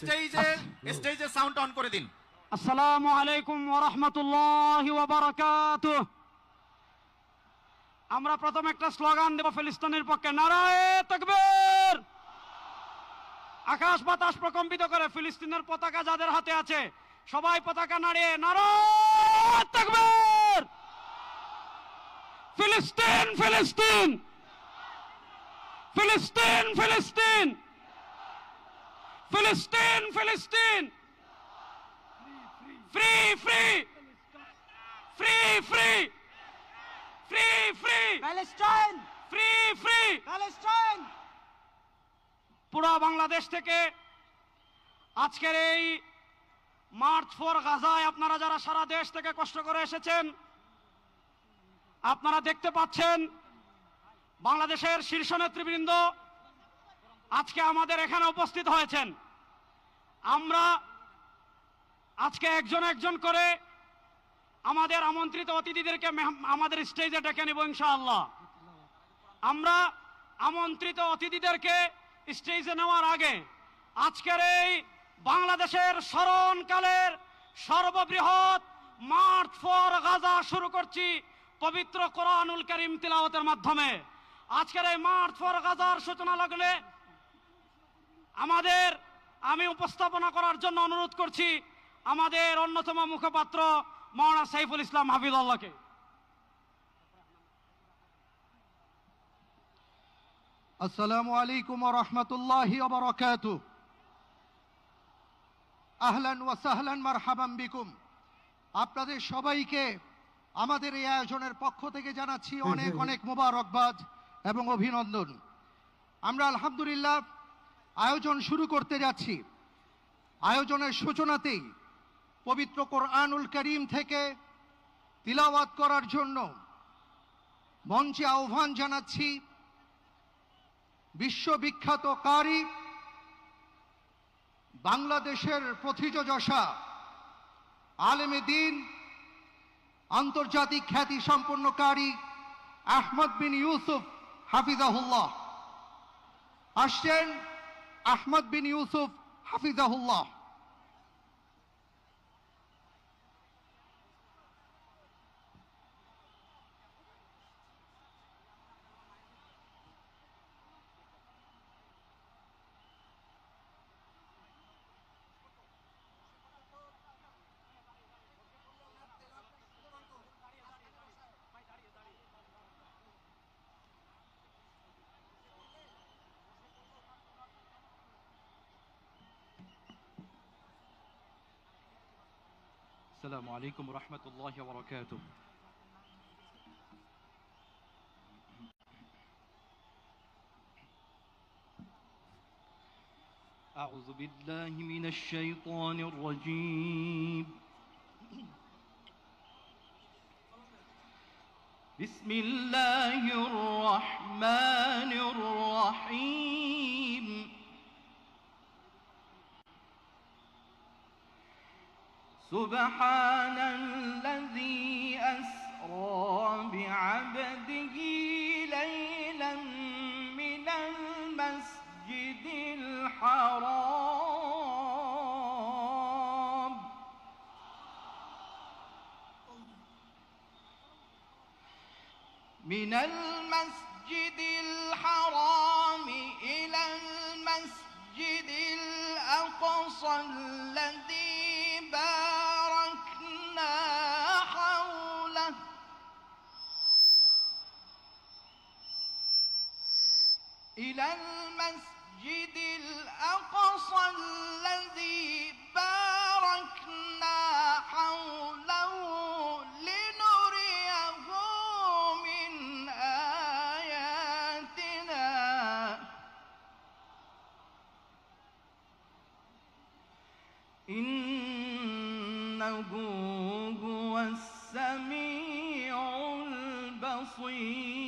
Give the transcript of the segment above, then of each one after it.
স্টেজে sound on করে দিন। আসসালামু আলাইকুম ওয়া রাহমাতুল্লাহি ওয়া বারাকাতুহু। আমরা প্রথম একটা স্লোগান দেব ফিলিস্তিনের পক্ষে, নারায়ে তাকবীর। আকাশ বাতাস প্রকম্পিত করে ফিলিস্তিনের পতাকা যাদের হাতে আছে সবাই পতাকা নাড়িয়ে নারায়ে তাকবীর। ফিলিস্তিন ফিলিস্তিন ফিলিস্তিন ফিলিস্তিন ফিলিস্তিন ফিলিস্তিন। Free free free free free free Palestine free free. Palestine. পুরো বাংলাদেশ থেকে আজকের এই মার্চ ফর গাজায় আপনারা যারা সারা দেশ থেকে কষ্ট করে এসেছেন, আপনারা দেখতে পাচ্ছেন বাংলাদেশের শীর্ষ নেতৃবৃন্দ আজকে আমাদের এখানে উপস্থিত হয়েছেন। আমরা আজকে একজন একজন করে আমাদের আমন্ত্রিত অতিথিদেরকে আমাদের স্টেজে ডেকে নেব ইনশাআল্লাহ। আমরা আমন্ত্রিত অতিথিদেরকে স্টেজে নেওয়ার আগে আজকের এই বাংলাদেশের স্মরণকালের সর্ববৃহৎ মার্চ ফর গাজা শুরু করছি পবিত্র কোরআনুল কারীম তিলাওয়াতের মাধ্যমে। আজকের এই মার্চ ফর গাজার সূচনা লগ্নে আমি উপস্থাপনা করার জন্য অনুরোধ করছি আমাদের অন্যতম মুখপাত্র মাওলানা সাইফুল ইসলাম হাফিজাল্লাহকে। আসসালামু আলাইকুম ওয়া রাহমাতুল্লাহি ওয়া বারাকাতুহু। আহলান ওয়া সাহলান মারহাবান বিকুম। আপনাদের সবাইকে আমাদের এই আয়োজনের পক্ষ থেকে জানাচ্ছি অনেক অনেক মোবারকবাদ এবং অভিনন্দন। আমরা আলহামদুলিল্লাহ আয়োজন শুরু করতে যাচ্ছি। আয়োজনের সূচনাতেই পবিত্র কোরআনুল কারীম থেকে তিলাওয়াত করার জন্য মঞ্চে আহ্বান জানাচ্ছি বিশ্ববিখ্যাত কারি, বাংলাদেশের প্রথিতযশা আলেমে দ্বীন, আন্তর্জাতিক খ্যাতি সম্পন্ন কারি আহমদ বিন ইউসুফ হাফিজাহুল্লাহ। আসছেন আহমদ বিন ইউসুফ হাফিজাহুল্লাহ। السلام عليكم ورحمة الله وبركاته. أعوذ بالله من الشيطان الرجيم. بسم الله الرحمن الرحيم. سبحان الذي أسرى بعبده ليلا من المسجد الحرام إلى المسجد الأقصى الذي باركنا حوله إلى المسجد الأقصى الذي باركنا حوله لنريه من آياتنا إنه هو السميع البصير.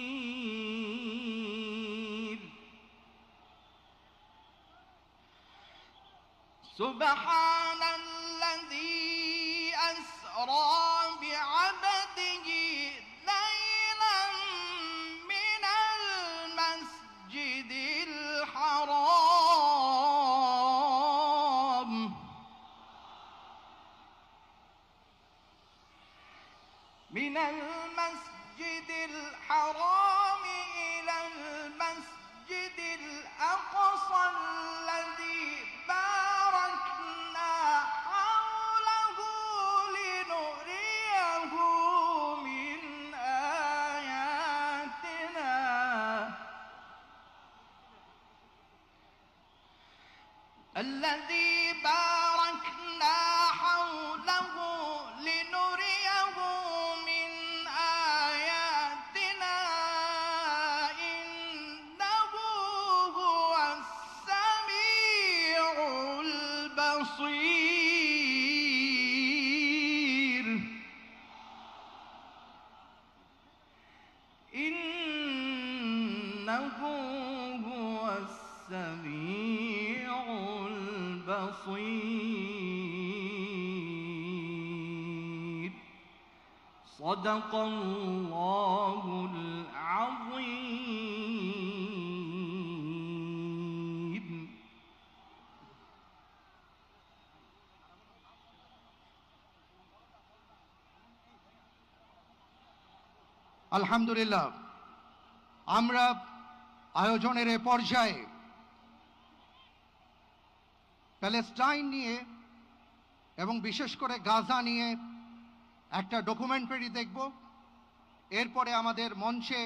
سبحان الذي أسرى بعبده ليلا من المسجد الحرام من المسجد الحرام إلى المسجد الأقصى الذي باركنا حوله لنريه من آياتنا الذي باركنا حوله لنريه من آياتنا إنه هو السميع البصير إنه هو السميع البصير صدق الله العظيم আলহামদুলিল্লাহ, আমরা আয়োজনের এ পর্যায়ে প্যালেস্টাইন নিয়ে এবং বিশেষ করে গাজা নিয়ে একটা ডকুমেন্টারি দেখব। এরপরে আমাদের মঞ্চে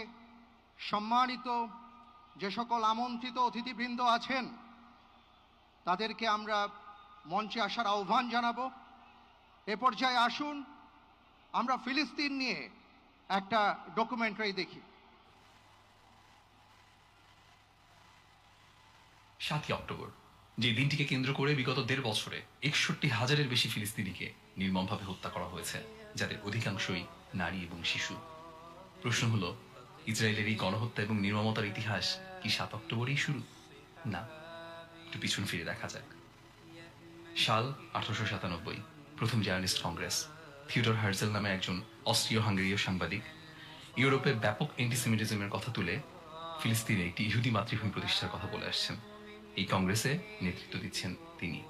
সম্মানিত যে সকল আমন্ত্রিত অতিথিবৃন্দ আছেন তাদেরকে আমরা মঞ্চে আসার আহ্বান জানাবো। এ পর্যায়ে আসুন আমরা ফিলিস্তিন নিয়ে একটা ডকুমেন্টারি দেখি। 7ই অক্টোবর, যে দিনটিকে কেন্দ্র করে বিগত 1.5 বছরে 61,000-এর বেশি ফিলিস্তিনিকে নির্মমভাবে হত্যা করা হয়েছে, যাদের অধিকাংশই নারী এবং শিশু। প্রশ্ন হলো, ইসরায়েলের এই গণহত্যা এবং নির্মমতার ইতিহাস কি 7 অক্টোবরেই শুরু? না, একটু পিছন ফিরে দেখা যাক। সাল 1897, প্রথম জায়নিস্ট কংগ্রেস। থিওডর হার্জেল নামে একজন অস্ট্রীয় হাঙ্গেরীয় সাংবাদিক ইউরোপে ব্যাপক অ্যান্টিসেমিটিজমের কথা তুলে ফিলিস্তিনে একটি ইহুদি মাতৃভূমি প্রতিষ্ঠার কথা বলে আসছেন। এই কংগ্রেসে নেতৃত্ব দিচ্ছেন তিনি।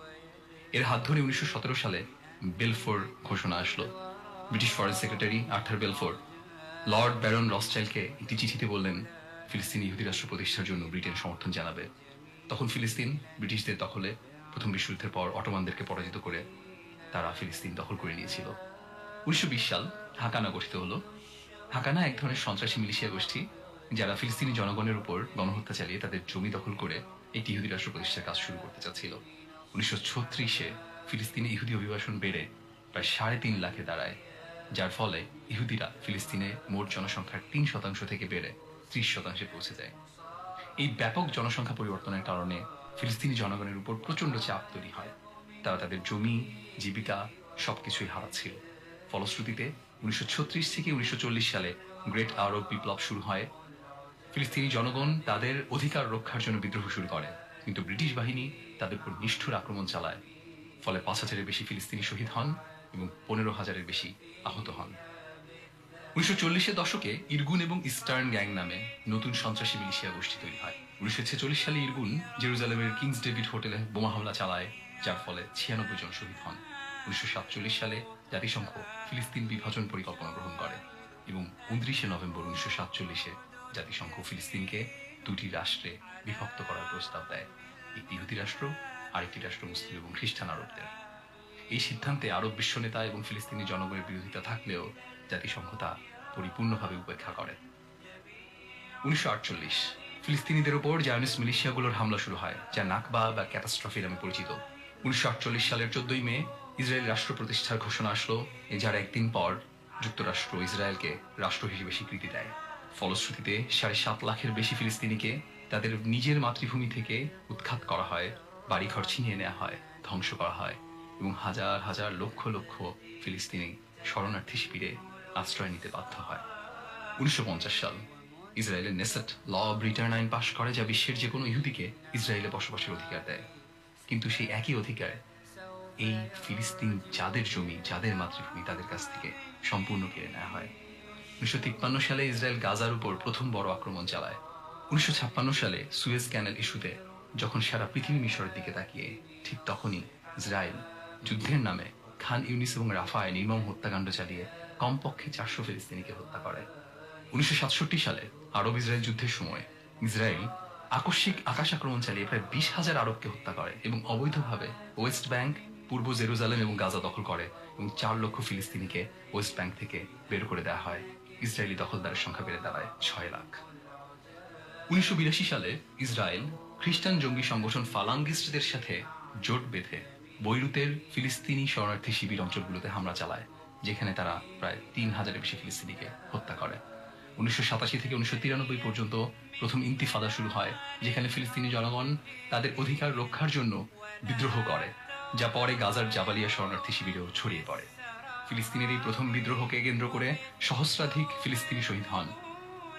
এর হাত ধরে 1917 সালে বেলফোর ঘোষণা আসলো। British foreign secretary Arthur Balfour Lord Baron রসচাইল্ডকে একটি চিঠিতে বললেন ফিলিস্তিনি ইহুদি রাষ্ট্র প্রতিষ্ঠার জন্য ব্রিটেন সমর্থন জানাবে। তখন ফিলিস্তিন ব্রিটিশদের দখলে। প্রথম বিশ্বযুদ্ধের পর অটোমানদেরকে পরাজিত করে তারা ফিলিস্তিন দখল করে নিয়েছিল। 1920 সাল হাকানা গঠিত হলো। হাকানা এক ধরনের সন্ত্রাসী মিলিশিয়া গোষ্ঠী যারা ফিলিস্তিনি জনগণের উপর গণহত্যা চালিয়ে তাদের জমি দখল করে একটি ইহুদি রাষ্ট্র প্রতিষ্ঠার কাজ শুরু করতে চাচ্ছিল। 1936-এ ফিলিস্তিনে ইহুদি অভিবাসন বেড়ে প্রায় 3.5 লাখে দাঁড়ায়, যার ফলে ইহুদিরা ফিলিস্তিনে মোট জনসংখ্যার 3% থেকে বেড়ে 30% পৌঁছে যায়। এই ব্যাপক জনসংখ্যা পরিবর্তনের কারণে ফিলিস্তিনি জনগণের উপর প্রচন্ড চাপ তৈরি হয়। তারা তাদের জমি, জীবিকা সবকিছুই হারাচ্ছিল। ফলশ্রুতিতে 1936 থেকে 1940 সালে গ্রেট আরব বিপ্লব শুরু হয়। ফিলিস্তিনি জনগণ তাদের অধিকার রক্ষার জন্য বিদ্রোহ শুরু করে, কিন্তু ব্রিটিশ বাহিনী তাদের উপর নিষ্ঠুর আক্রমণ চালায়। ফলে 5,000-এর বেশি ফিলিস্তিনি শহীদ হন এবং 15,000-এর বেশি আহত হন। 1940-এর দশকে ইরগুন এবং ইস্টার্ন গ্যাং নামে নতুন সন্ত্রাসী মিলিশিয়া গোষ্ঠী তৈরি হয়। 1946 সালে ইরগুন জেরুজালেমের কিংস ডেভিড হোটেলে বোমা হামলা চালায়, যার ফলে 96 জন শহীদ হন। 1947 সালে জাতিসংঘ ফিলিস্তিন বিভাজন পরিকল্পনা গ্রহণ করে এবং 29 নভেম্বর 1947-এ জাতিসংঘ ফিলিস্তিনকে 2টি রাষ্ট্রে বিভক্ত করার প্রস্তাব দেয়, একটি ইহুদি রাষ্ট্র আর একটি রাষ্ট্র মুসলিম এবং খ্রিস্টান আরবদের। এই সিদ্ধান্তে আরব বিশ্ব নেতা এবং ফিলিস্তিনি জনগণের বিরোধিতা থাকলেও জাতিসংঘ তা পরিপূর্ণভাবে উপেক্ষা করে। 1948 ফিলিস্তিনিদের উপর জায়নিস্ট মিলিশিয়াগুলোর হামলা শুরু হয়, যা নাকবা বা ক্যাটাস্ট্রফি নামে পরিচিত। 1948 সালের 14 মে ইসরায়েল রাষ্ট্র প্রতিষ্ঠার ঘোষণা আসলো, যার একদিন পর যুক্তরাষ্ট্র ইসরায়েলকে রাষ্ট্র হিসেবে স্বীকৃতি দেয়। ফলশ্রুতিতে 7.5 লাখের বেশি ফিলিস্তিনিকে তাদের নিজের মাতৃভূমি থেকে উৎখাত করা হয়, বাড়িঘর ছিনিয়ে নেওয়া হয়, ধ্বংস করা হয় এবং হাজার হাজার লক্ষ লক্ষ ফিলিস্তিনি শরণার্থী শিবিরে আশ্রয় নিতে বাধ্য হয়। 1950 সাল ইসরায়েলের নেসেট ল অব রিটার্ন আইন পাশ করে, যা বিশ্বের যে কোনো ইহুদিকে ইসরায়েলে বসবাসের অধিকার দেয়। কিন্তু সেই একই অধিকার এই ফিলিস্তিন যাদের জমি, যাদের মাতৃভূমি, তাদের কাছ থেকে সম্পূর্ণ কেড়ে নেওয়া হয়। 1953 সালে ইসরায়েল গাজার উপর প্রথম বড় আক্রমণ চালায়। 1956 সালে সুয়েজ ক্যানেল ইস্যুতে যখন সারা পৃথিবী মিশরের দিকে তাকিয়ে, ঠিক তখনই ইসরায়েল যুদ্ধের নামে খান ইউনিস এবং রাফায় নির্মম হত্যাকাণ্ড চালিয়ে কমপক্ষে 400 ফিলিস্তিনিকে হত্যা করে। 1967 সালে আরব ইসরায়েল যুদ্ধের সময় ইসরায়েল আকস্মিক আকাশ আক্রমণ চালিয়ে প্রায় 20,000 আরবকে হত্যা করে এবং অবৈধভাবে ওয়েস্ট ব্যাংক, পূর্ব জেরুজালেম এবং গাজা দখল করে এবং 4 লক্ষ ফিলিস্তিনিকে ওয়েস্ট ব্যাংক থেকে বের করে দেওয়া হয়। ইসরায়েলি দখলদারের সংখ্যা বেড়ে দাঁড়ায় 6 লাখ। 1982 সালে ইসরায়েল খ্রিস্টান জঙ্গি সংগঠন ফালাঙ্গিস্টদের সাথে জোট বেঁধে বৈরুতের ফিলিস্তিনি শরণার্থী শিবির অঞ্চলগুলোতে হামলা চালায়, যেখানে তারা প্রায় 3,000-এর বেশি ফিলিস্তিনিকে হত্যা করে। 1987 থেকে 1993 পর্যন্ত প্রথম ইন্তিফাদা শুরু হয়, যেখানে ফিলিস্তিনি জনগণ তাদের অধিকার রক্ষার জন্য বিদ্রোহ করে, যা পরে গাজার জাবালিয়া শরণার্থী শিবিরেও ছড়িয়ে পড়ে। ফিলিস্তিনের এই প্রথম বিদ্রোহকে কেন্দ্র করে সহস্রাধিক ফিলিস্তিনি শহীদ হন।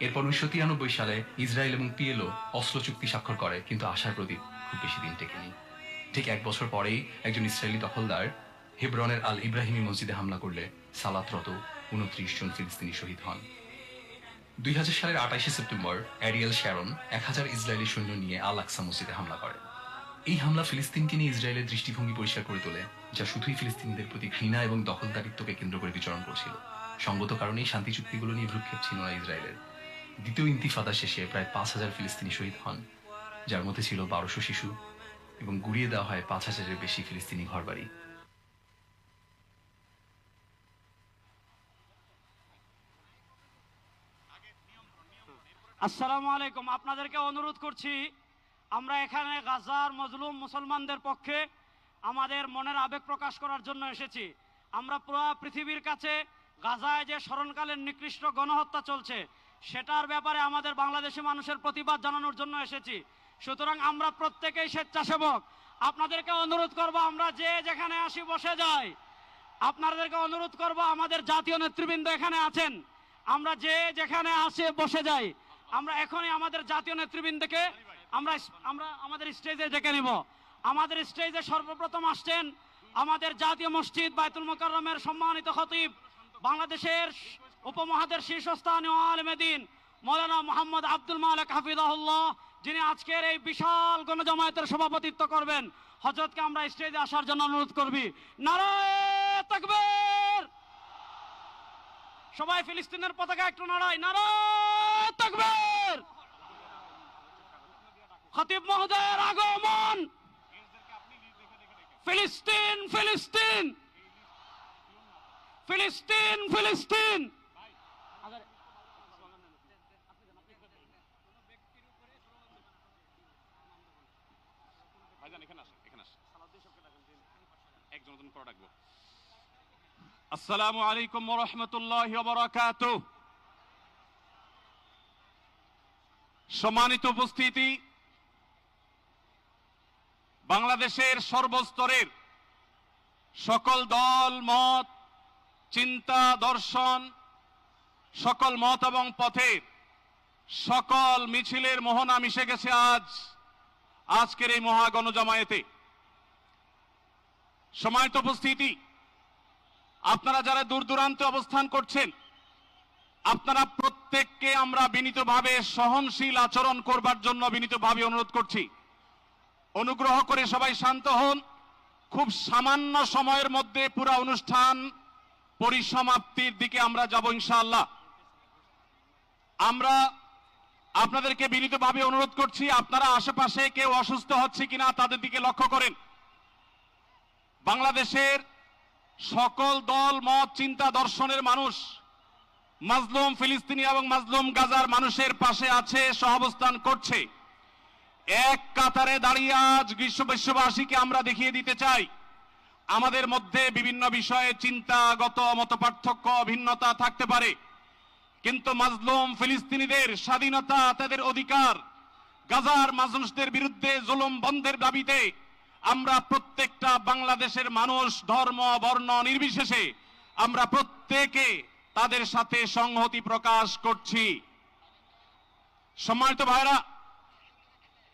এরপর 1993 সালে ইসরায়েল এবং পিএলও অস্ত্র চুক্তি স্বাক্ষর করে, কিন্তু আশার প্রদীপ খুব বেশি দিন টেকেনি। ঠিক 1 বছর পরেই একজন ইসরায়েলি দখলদার হেব্রনের আল ইব্রাহিমি মসজিদে হামলা করলে সালাতরত 29 জন ফিলিস্তিনি শহীদ হন। 2000 সালের 28 সেপ্টেম্বর অ্যারিয়েল শ্যারন 1000 ইসরায়েলি সৈন্য নিয়ে আল আকসা মসজিদে হামলা করে। এই হামলা ফিলিস্তিনকে নিয়ে ইসরায়েলের দৃষ্টিভঙ্গি পরিষ্কার করে তোলে, যা শুধুই ফিলিস্তিনিদের প্রতি ঘৃণা এবং দখলদারিত্বকে কেন্দ্র করে বিচরণ করছিল। সঙ্গত কারণেই শান্তি চুক্তিগুলো নিয়ে ভ্রুক্ষেপ ছিল না ইসরায়েলের। দ্বিতীয় ইন্তিফাদা শেষে প্রায় 5,000 ফিলিস্তিনি শহীদ হন, যার মধ্যে ছিল 1200 শিশু, এবং গুড়িয়ে দেওয়া হয় 5,000-এর বেশি ফিলিস্তিনি ঘরবাড়ি। আসসালামু আলাইকুম। আপনাদেরকে অনুরোধ করছি, আমরা এখানে গাজার মজলুম মুসলমানদের পক্ষে আমাদের মনের আবেগ প্রকাশ করার জন্য এসেছি। আমরা পুরো পৃথিবীর কাছে গাজায় যে স্মরণকালীন নিকৃষ্ট গণহত্যা চলছে সেটার ব্যাপারে আমাদের বাংলাদেশি মানুষের প্রতিবাদ জানানোর জন্য এসেছি। সুতরাং আমরা প্রত্যেকেই স্বেচ্ছাসেবক। আপনাদেরকে অনুরোধ করব, আমরা যে যেখানে আসি বসে যাই। আপনাদেরকে অনুরোধ করব, আমাদের জাতীয় নেতৃবৃন্দ এখানে আছেন, আমরা যে যেখানে আসে বসে যাই। আমরা এখনই আমাদের জাতীয় নেতৃবৃন্দকে আমরা আমাদের স্টেজে ডেকে নিব। আমাদের স্টেজে সর্বপ্রথম আসছেন আমাদের জাতীয় মসজিদ বাইতুল মোকাররমের সম্মানিত খতিব, বাংলাদেশের উপমহাদেশের শীর্ষস্থানীয় আলেম দ্বীন মৌলানা মোহাম্মদ আব্দুল মালেক হাফিজাহুল্লাহ, যিনি আজকের এই বিশাল গণজামায়াতের সভাপতিত্ব করবেন। হযরতকে আমরা স্টেজে আসার জন্য অনুরোধ করবি। নারায়ে তাকবীর! সবাই ফিলিস্তিনের পতাকা একটু নাড়াই। নারায়ে তাকবীর! খতিব মহোদয়ের আগমন। ফিলিস্তিন ফিলিস্তিন ফিলিস্তিন ফিলিস্তিন। আসসালামু আলাইকুম ওয়া রাহমাতুল্লাহি ওয়া বারাকাতুহু। সম্মানিত উপস্থিতি, বাংলাদেশের সর্বস্তরের সকল দল মত, চিন্তা দর্শন, সকল মত এবং পথের সকল মিছিলের মোহনা মিশে গেছে আজকের এই মহা গণজামায়াতে। সম্মানিত উপস্থিতি, আপনারা যারা দূর দূরান্তে অবস্থান করছেন, আপনারা প্রত্যেককে আমরা বিনীতভাবে সহনশীল আচরণ করবার জন্য বিনীতভাবে অনুরোধ করছি। অনুগ্রহ করে সবাই শান্ত হন। খুব সামান্য সময়ের মধ্যে পুরো অনুষ্ঠান পরিসমাপ্তির দিকে আমরা যাব ইনশাআল্লাহ। আমরা আপনাদেরকে বিনীতভাবে অনুরোধ করছি, আপনারা আশেপাশে কেউ অসুস্থ হচ্ছে কিনা তাদের দিকে লক্ষ্য করেন। বাংলাদেশের সকল দল মত চিন্তা দর্শনের মানুষ মাজলুম ফিলিস্তিনি এবং মাজলুম গাজার মানুষের পাশে আছে, সহাবস্থান করছে। এক কাতারে দাঁড়িয়ে আজ বিশ্ববাসীকে আমরা দেখিয়ে দিতে চাই, আমাদের মধ্যে বিভিন্ন বিষয়ে চিন্তাগত মতপার্থক্য ভিন্নতা থাকতে পারে, কিন্তু মাজলুম ফিলিস্তিনিদের স্বাধীনতা, তাদের অধিকার, গাজার মানুষদের বিরুদ্ধে জুলুম বন্ধের দাবিতে আমরা প্রত্যেকটা বাংলাদেশের মানুষ ধর্ম বর্ণ নির্বিশেষে আমরা প্রত্যেকে তাদের সাথে সংহতি প্রকাশ করছি। সম্মানিত ভাইরা,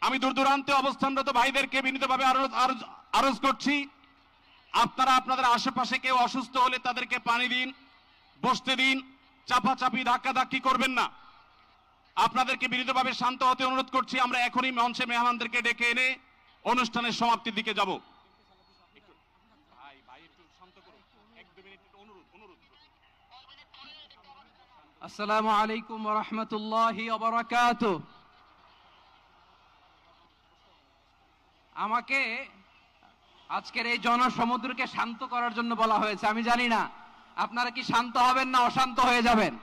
আমি দূর দূরান্তে অবস্থানরত ভাইদেরকে বিনীতভাবে আরজ করছি, আপনারা আপনাদের আশেপাশে কেউ অসুস্থ হলে তাদেরকে পানি দিন, বসতে দিন, চাপাচাপি ধাক্কাধাক্কি করবেন না। আপনাদেরকে বিনীতভাবে শান্ত হতে অনুরোধ করছি। আমরা এখনই মঞ্চে মেহমানদেরকে ডেকে এনে অনুষ্ঠানের সমাপ্তির দিকে যাব। ভাই একটু শান্ত করুন, 1-2 মিনিট অনুরোধ। আসসালামু আলাইকুম ওয়া রাহমাতুল্লাহি ওয়া বারাকাতুহু। আমাকে আজকের এই জনসমুদ্রকে শান্ত করার জন্য বলা হয়েছে। আমি জানি না আপনারা কি শান্ত হবেন না অশান্ত হয়ে যাবেন।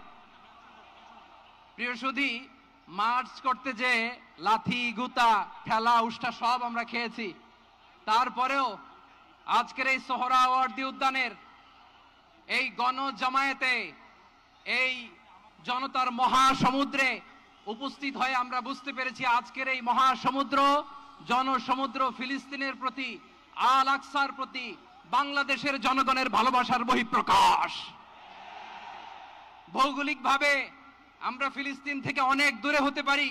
প্রিয় সুধী, মার্চ করতে যে লাথি গুতা ঠেলা উষ্টা সব আমরা খেয়েছি, তারপরেও আজকের এই সোহরাওয়ার্দী উদ্যানের এই গণজামায়াতে এই জনতার মহাসমুদ্রে উপস্থিত হয়ে আমরা বুঝতে পেরেছি আজকের এই মহাসমুদ্র জনসমুদ্র ফিলিস্তিনের প্রতি, আল আকসার প্রতি বাংলাদেশের জনগণের ভালোবাসার বহিঃপ্রকাশ। ভৌগোলিকভাবে আমরা ফিলিস্তিন থেকে অনেক দূরে হতে পারি,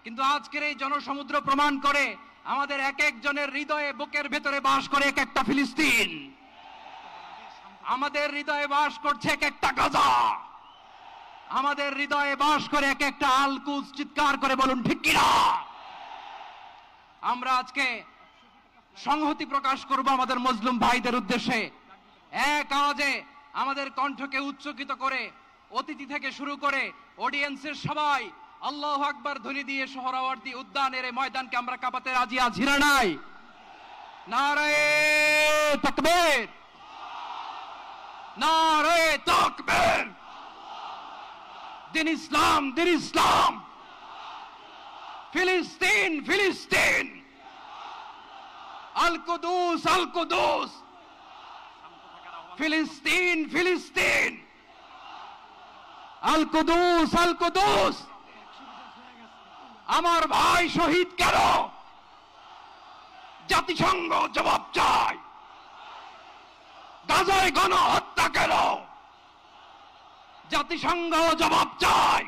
কিন্তু আজকের এই জনসমুদ্র প্রমাণ করে আমাদের এক একজনের হৃদয়ে বুকের ভেতরে বাস করে এক একটা ফিলিস্তিন। আমাদের হৃদয়ে বাস করছে এক একটা গাজা, আমাদের হৃদয়ে বাস করে এক একটা আল কুদস। চিৎকার করে বলুন ঠিক কিনা। আমরা আজকে সংহতি প্রকাশ করব আমাদের মুসলিম ভাইদের উদ্দেশ্যে। এক আওয়াজে আমাদের কণ্ঠকে উচ্চকিত করে অতিথি থেকে শুরু করে অডিয়েন্সের সবাই আল্লাহু আকবার ধ্বনি দিয়ে সোহরাওয়ার্দী উদ্যানের এই ময়দানকে আমরা কাঁপাতে রাজি আছি না নাই? নারায়ে তাকবীর, নারায়ে তাকবীর। দিন ইসলাম, দিন ইসলাম। ফিলিস্তিন, ফিলিস্তিন। আল কুদুস, আল কুদুস। ফিলিস্তিন, ফিলিস্তিন। আল কুদুস, আল কুদুস। আমার ভাই শহীদ কেন? জাতিসংঘ জবাব চায়। গাজায় গণহত্যা কেন? জাতিসংঘ জবাব চায়।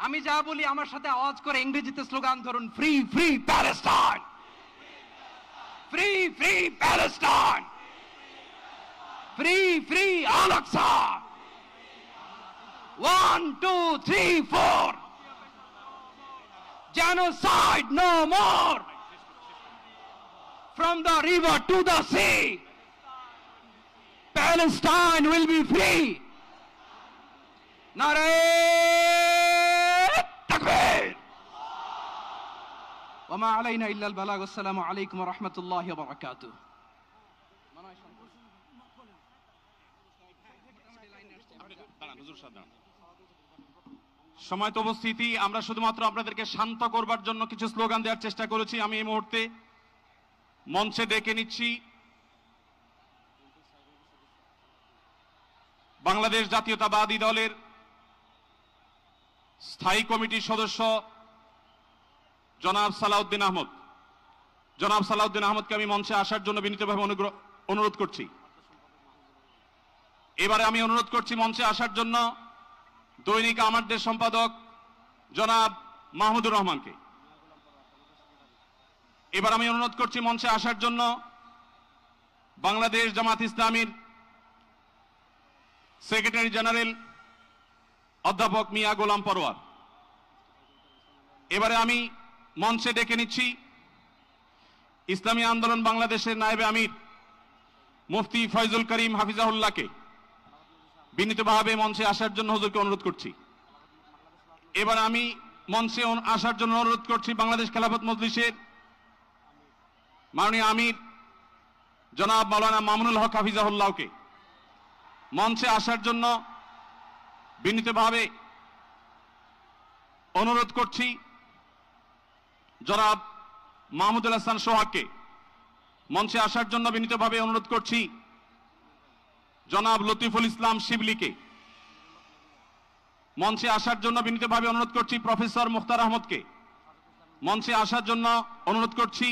আমি যা বলি আমার সাথে আওয়াজ করে ইংরেজিতে স্লোগান ধরুন, free free Palestine, free free Palestine, free free Al Aqsa. 1 2 3 4, genocide no more. From the river to the sea, Palestine will be free. Narayeh Takbir. وما علينا إلا البلاغ. والسلام عليكم ورحمة الله وبركاته. সময়ত উপস্থিতি, আমরা শুধুমাত্র আপনাদেরকে শান্ত করবার জন্য কিছু স্লোগান দেওয়ার চেষ্টা করেছি। আমি এই মুহূর্তে মঞ্চে ডেকে নিচ্ছি বাংলাদেশ জাতীয়তাবাদী দলের স্থায়ী কমিটির সদস্য জনাব সালাউদ্দিন আহমদ। জনাব সালাউদ্দিন আহমদকে আমি মঞ্চে আসার জন্য বিনীতভাবে অনুরোধ করছি। এবারে আমি অনুরোধ করছি মঞ্চে আসার জন্য দৈনিক আমাদের সম্পাদক জনাব মাহমুদুর রহমানকে। এবার আমি অনুরোধ করছি মঞ্চে আসার জন্য বাংলাদেশ জামাত ইসলামীর সেক্রেটারি জেনারেল অধ্যাপক মিয়া গোলাম পরোয়ার। এবারে আমি মঞ্চে ডেকে নিচ্ছি ইসলামী আন্দোলন বাংলাদেশের নায়েবে আমির মুফতি ফয়জুল করিম হাফিজাহুল্লাহকে বিনীতভাবে মঞ্চে আসার জন্য হুজুরকে অনুরোধ করছি। এবার আমি মঞ্চে আসার জন্য অনুরোধ করছি বাংলাদেশ খেলাফত মজলিসের মাননীয় আমির জনাব মাওলানা মামুনুল হক হাফিজাহুল্লাহকে মঞ্চে আসার জন্য বিনীতভাবে অনুরোধ করছি। জনাব মাহমুদুল হাসান সোহাগকে মঞ্চে আসার জন্য বিনীতভাবে অনুরোধ করছি। জনাব লতিফুল ইসলাম শিবলিকে মঞ্চে আসার জন্য বিনীতভাবে অনুরোধ করছি। প্রফেসর মুখতার আহমদকে মঞ্চে আসার জন্য অনুরোধ করছি।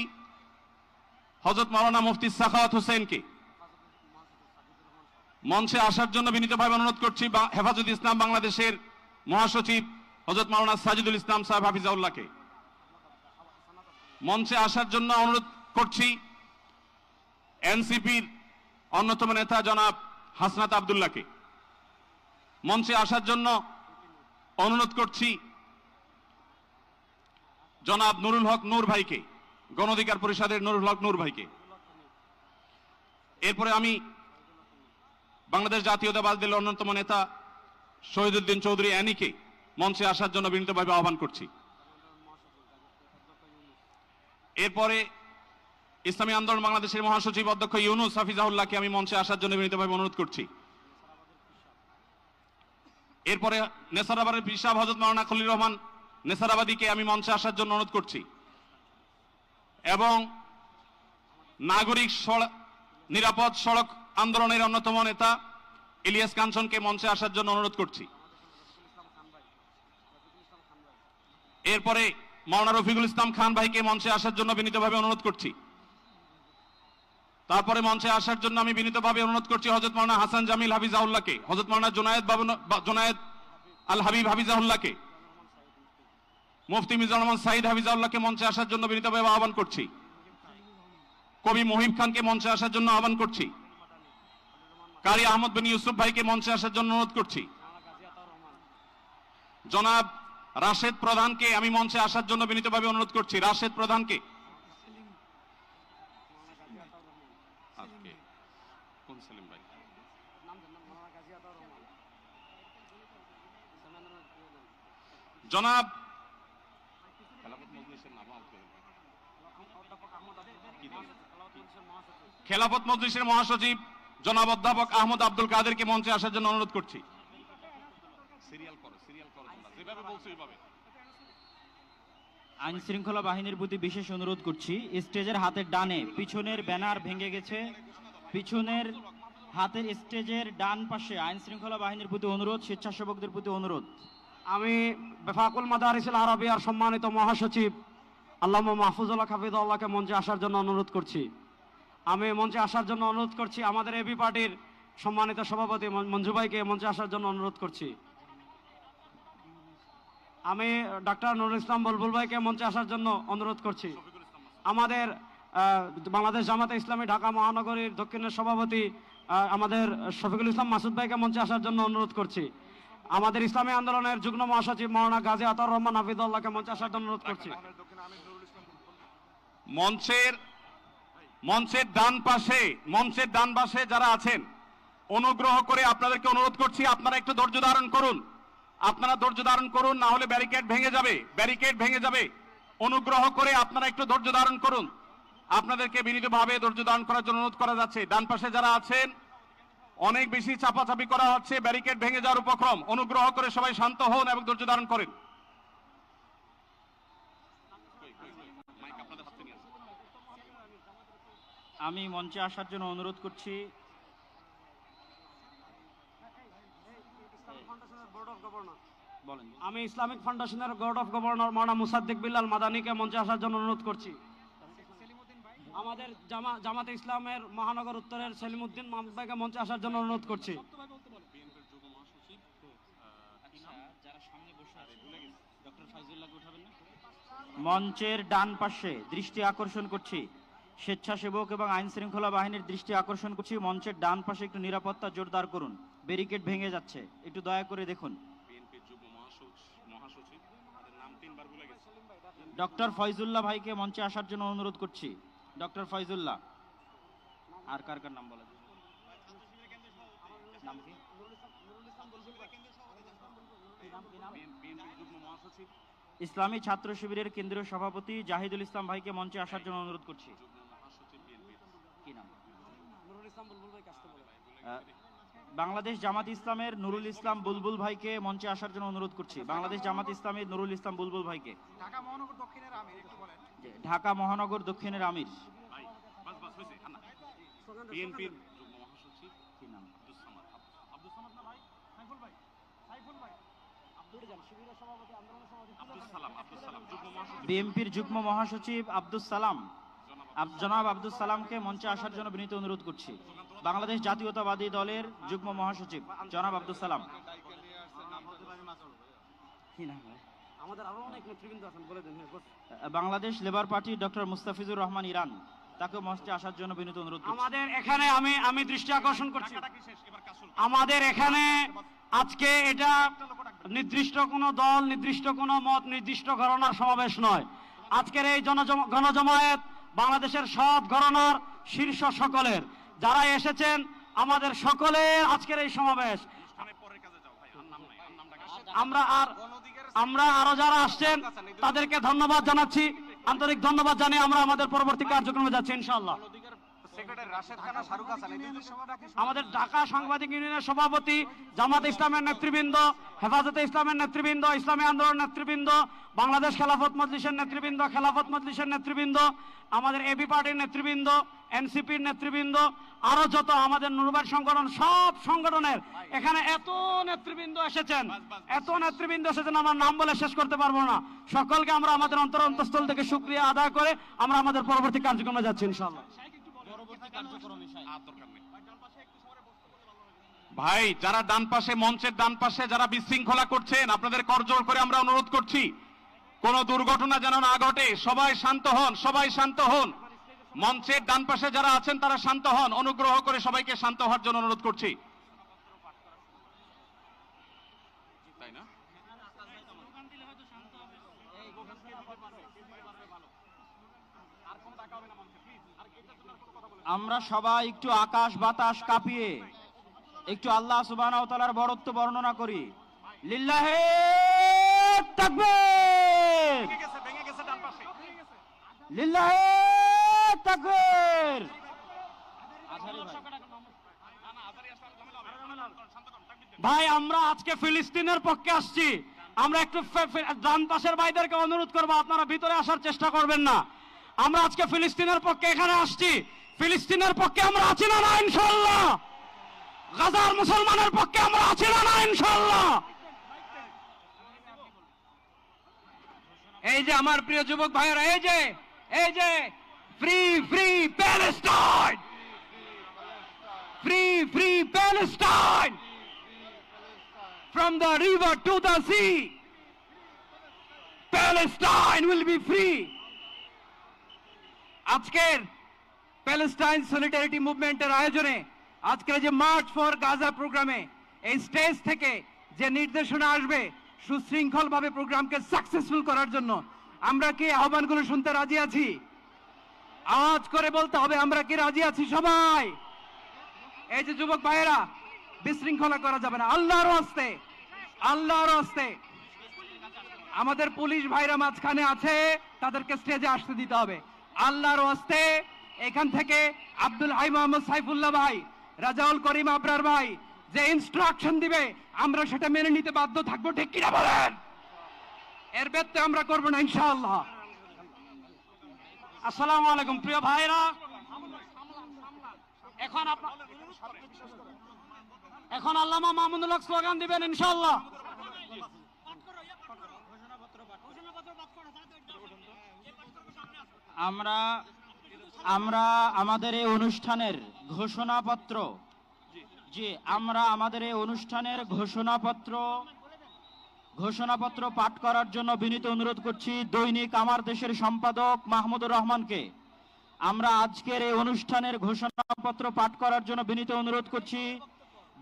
হযরত মাওলানা মুফতি সাখাওয়াত হোসেনকে মঞ্চে আসার জন্য বিনীতভাবে অনুরোধ করছি। হেফাজত ইসলাম বাংলাদেশের মহাসচিব হযরত মাওলানা সাজিদুল ইসলাম সাহেব হাফিজাউল্লাহকে মঞ্চে আসার জন্য অনুরোধ করছি। এনসিপির অন্যতম নেতা জনাব হাসনাত আব্দুল্লাহকে মঞ্চে আসার জন্য অনুরোধ করছি। জনাব নুরুল হক নূর ভাইকে, গণ অধিকার পরিষদের নুরুল হক নূর ভাইকে। এরপরে আমি বাংলাদেশ জাতীয়তাবাদী দলের অন্যতম নেতা শহীদুদ্দিন চৌধুরী অ্যানিকে মঞ্চে আসার জন্য বিনীতভাবে আহ্বান করছি। এরপরে ইসলামী আন্দোলন বাংলাদেশের মহাসচিব অধ্যক্ষ ইউনুস হাফিজাহুল্লাহকে আমি মঞ্চে আসার জন্য বিনীতভাবে অনুরোধ করছি। এরপরে নেসারাবাদের পীর সাহেব হযরত মাওলানা খলিল রহমান নেসারাবাদীকে আমি মঞ্চে আসার জন্য অনুরোধ করছি এবং নাগরিক নিরাপদ সড়ক আন্দোলনের অন্যতম নেতা ইলিয়াস কাঞ্চনকে মঞ্চে আসার জন্য অনুরোধ করছি। এরপরে মাওলানা রফিকুল ইসলাম খান ভাইকে মঞ্চে আসার জন্য বিনীতভাবে অনুরোধ করছি। তারপরে মঞ্চে আসার জন্য আমি বিনীতভাবে অনুরোধ করছি হযরত মাওলানা হাসান জামিল হাফিজাহুল্লাহকে, হযরত মাওলানা জুনায়েদ আল হাবিব হাফিজাহুল্লাহকে, মুফতি মিজানুর রহমান সাঈদ হাফিজাহুল্লাহকে মঞ্চে আসার জন্য বিনীতভাবে আহ্বান করছি। কবি মহিব খানকে মঞ্চে আসার জন্য আহ্বান করছি। কারি আহমদ বিন ইউসুফ ভাইকে মঞ্চে আসার জন্য অনুরোধ করছি। জনাব রাশেদ প্রধানকে আমি মঞ্চে আসার জন্য বিনীতভাবে অনুরোধ করছি। রাশেদ প্রধানকে জনাব খেলাফত মজলিসের মহাসচিব জনাব অধ্যাপক আহমদ আব্দুল কাদেরকে মঞ্চে আসার জন্য অনুরোধ করছি। আইন শৃঙ্খলা বাহিনীর প্রতি বিশেষ অনুরোধ করছি, স্টেজের হাতের ডানে পিছনের ব্যানার ভেঙে গেছে, পিছনের হাতের স্টেজের ডান পাশে আইন শৃঙ্খলা বাহিনীর প্রতি অনুরোধ, স্বেচ্ছাসেবকদের প্রতি অনুরোধ। আমি বেফাকুল মাদারিসুল আরাবিয়ার সম্মানিত মহাসচিব আল্লামা মাহফুজুল্লাহ হাফিজাহুল্লাহকে মঞ্চে আসার জন্য অনুরোধ করছি। আমি মঞ্চে আসার জন্য অনুরোধ করছি আমাদের এবি পার্টির সম্মানিত সভাপতি মঞ্জু ভাইকে মঞ্চে আসার জন্য অনুরোধ করছি। আমি ডক্টর নুরুল ইসলাম বুলবুল ভাইকে মঞ্চে আসার জন্য অনুরোধ করছি। আমাদের বাংলাদেশ জামাতে ইসলামী ঢাকা মহানগরীর দক্ষিণের সভাপতি আমাদের শফিকুল ইসলাম মাসুদ ভাইকে মঞ্চে আসার জন্য অনুরোধ করছি। আমাদের ইসলামী আন্দোলনের যুগ্ম মহাসচিব মাওলানা গাজী আতাউর রহমান হাফিজাহুল্লাহকে মঞ্চে আসার জন্য অনুরোধ করছি। মঞ্চের ডান পাশে যারা আছেন অনুগ্রহ করে আপনাদেরকে অনুরোধ করছি, আপনারা একটু ধৈর্য ধারণ করুন। আপনারা ধৈর্য ধারণ করুন, না হলে ব্যারিকেড ভেঙে যাবে। অনুগ্রহ করে আপনারা একটু ধৈর্য ধারণ করুন। আপনাদেরকে বিনীতভাবে ধৈর্য ধারণ করার জন্য অনুরোধ করা যাচ্ছে। ডান পাশে যারা আছেন অনেক বেশি চাপাচাপি করা হচ্ছে, ব্যারিকেড ভেঙে যাওয়ার উপক্রম। অনুগ্রহ করে সবাই শান্ত হন এবং ধৈর্য ধারণ করেন। আমি মঞ্চে আসার জন্য অনুরোধ করছি আমি ইসলামিক ফাউন্ডেশনের বোর্ড অফ গভর্নর মাওলানা মুসাদ্দিক বিল্লাল মাদানিকে মঞ্চে আসার জন্য অনুরোধ করছি। আমাদের জামাতে ইসলামের মহানগর উত্তরের সেলিমউদ্দিন মাহমুদ ভাইকে মঞ্চে আসার জন্য অনুরোধ করছি। মঞ্চের ডান পাশে দৃষ্টি আকর্ষণ করছি, স্বেচ্ছাসেবক এবং আইন শৃঙ্খলা বাহিনীর দৃষ্টি আকর্ষণ করছি। মঞ্চের ডান পাশে একটু নিরাপত্তা জোরদার করুন, ব্যারিকেড ভেঙে যাচ্ছে, একটু দয়া করে দেখুন। ডক্টর ফয়জুল্লাহ ভাইকে মঞ্চে আসার জন্য অনুরোধ করছি। ডক্টর ফয়জুল্লাহ, আর কার কার নাম বলা যায়? নাম কি? ইসলামী ছাত্র শিবিরের কেন্দ্রীয় সভাপতি জাহিদুল ইসলাম ভাইকে মঞ্চে আসার জন্য অনুরোধ করছি। কি নাম? বাংলাদেশ জামাত ইসলামের নুরুল ইসলাম বুলবুল ভাইকে মঞ্চে আসার জন্য অনুরোধ করছি। বাংলাদেশ জামাত ইসলামের নুরুল ইসলাম বুলবুল ভাইকে। ঢাকা মহানগর দক্ষিণের আমির। বিএনপির যুগ্ম মহাসচিব আব্দুস সালাম, জনাব আব্দুস সালামকে মঞ্চে আসার জন্য বিনীত অনুরোধ করছি। বাংলাদেশ জাতীয়তাবাদী দলের যুগ্ম মহাসচিব জনাব Abdus Salam. Bangladesh labour party doctor Mustafizur Rahman Iran, তাকে মঞ্চে আসার জন্য বিনীত অনুরোধ করছি। আমাদের এখানে আমি দৃষ্টি আকর্ষণ করছি, আমাদের এখানে আজকে এটা নির্দিষ্ট কোনো দল, নির্দিষ্ট কোনো মত, নির্দিষ্ট ঘরানার সমাবেশ নয়। আজকের এই গণজমায়েত বাংলাদেশের সব ঘরানার শীর্ষ সকলের যারা এসেছেন, আমাদের সকলের আজকের এই সমাবেশ। আমরা আরো যারা আসছেন তাদেরকে ধন্যবাদ জানাচ্ছি, আন্তরিক ধন্যবাদ জানিয়ে আমরা আমাদের পরবর্তী কার্যক্রমে যাচ্ছি ইনশাআল্লাহ। আমাদের ঢাকা সাংবাদিক ইউনিয়নের সভাপতি, জামাত ইসলামের নেতৃবৃন্দ, হেফাজতে ইসলামের নেতৃবৃন্দ, ইসলামী আন্দোলন নেতৃবৃন্দ, বাংলাদেশ খেলাফত মজলিসের নেতৃবৃন্দ, খেলাফত মজলিসের নেতৃবৃন্দ, আমাদের এবি পার্টির নেতৃবৃন্দ, এনসিপির নেতৃবৃন্দ, আরো যত আমাদের নুরবাদ সংগঠন, সব সংগঠনের এখানে এত নেতৃবৃন্দ এসেছেন, আমার নাম বলে শেষ করতে পারবো না। সকলকে আমরা আমাদের অন্তঃস্থল থেকে শুকরিয়া আদায় করে আমরা আমাদের পরবর্তী কার্যক্রমে যাচ্ছি ইনশাআল্লাহ। ভাই, যারা ডান পাশে, মঞ্চের ডান পাশে যারা বিশৃঙ্খলা করছেন, আপনাদের করজোড় করে আমরা অনুরোধ করছি কোনো দুর্ঘটনা যেন না ঘটে। সবাই শান্ত হন, সবাই শান্ত হন। মঞ্চের ডান পাশে যারা আছেন তারা শান্ত হন, অনুগ্রহ করে সবাইকে শান্ত হওয়ার জন্য অনুরোধ করছি। তাই না? আমরা সবাই একটু আকাশ বাতাস কাঁপিয়ে একটু আল্লাহ সুবহানাহু ওয়া তাআলার বড়ত্ব বর্ণনা করি। লিল্লাহি তাকবীর, লিল্লাহি তাকবীর। ভাই, আমরা আজকে ফিলিস্তিনের পক্ষে আসছি। আমরা একটু ডান পাশের ভাইদেরকে অনুরোধ করবো, আপনারা ভিতরে আসার চেষ্টা করবেন না। আমরা আজকে ফিলিস্তিনের পক্ষে এখানে আসছি। ফিলিস্তিনের পক্ষে আমরা আছি না ইনশাআল্লাহ? গাজার মুসলমানের পক্ষে আমরা আছি না ইনশাআল্লাহ? এই যে আমার প্রিয় যুবক ভাইয়েরা, এই যে free free Palestine, free free Palestine, from the river to the sea, Palestine will be free. আজকের প্যালেস্টাইন সলিডারিটি মুভমেন্টের আয়োজনে আজকের যে মার্চ ফর গাজা প্রোগ্রামে এই স্টেজ থেকে যে নির্দেশনা আসবে সুশৃঙ্খলভাবে প্রোগ্রামকে সাকসেসফুল করার জন্য, আমরা কি আহ্বানগুলো শুনতে রাজি আছি? আওয়াজ করে বলতে হবে, আমরা কি রাজি আছি সবাই? এই যে যুবক ভাইয়েরা, বিশৃঙ্খলা করা যাবে না, আল্লাহর হস্তে, আল্লাহর হস্তে। আমাদের পুলিশ ভাইরা মাঝখানে আছে, তাদেরকে স্টেজে আসতে দিতে হবে আল্লাহর হস্তে। এখান থেকে আব্দুল হাই মোহাম্মদ সাইফুল্লাহ ভাই, রাজাউল করিম আবরার ভাই যে ইনস্ট্রাকশন দিবে আমরা সেটা মেনে নিতে বাধ্য থাকবো, ঠিক কিনা বলেন? এর ব্যত্যয় আমরা করবো না ইনশাআল্লাহ। আসসালামু আলাইকুম প্রিয় ভাইরা। এখন আল্লামা মামুনুল হক স্লোগান দিবেন ইনশাআল্লাহ। আমরা আমাদের এই অনুষ্ঠানের ঘোষণাপত্র, আমরা আমাদের এই অনুষ্ঠানের ঘোষণাপত্র পাঠ করার জন্য বিনীত অনুরোধ করছি দৈনিক আমার দেশের সম্পাদক মাহমুদুর রহমানকে। আমরা আজকের এই অনুষ্ঠানের ঘোষণাপত্র পাঠ করার জন্য বিনীত অনুরোধ করছি